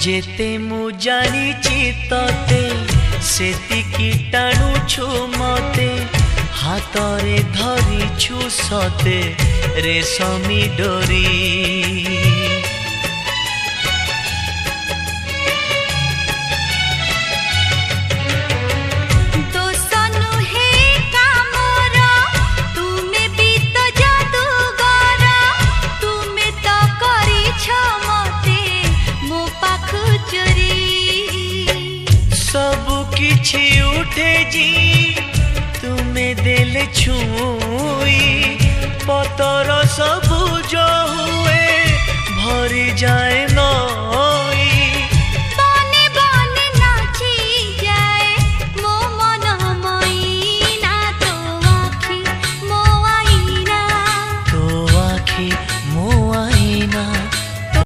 जेते मु जानिची तते सेतिकी टाणुछु मते हातरे धरिछु सते रेशमी डोरी। किछि उठे जी तुम्हें देले छुई पतर सबुज हुए भरी जाए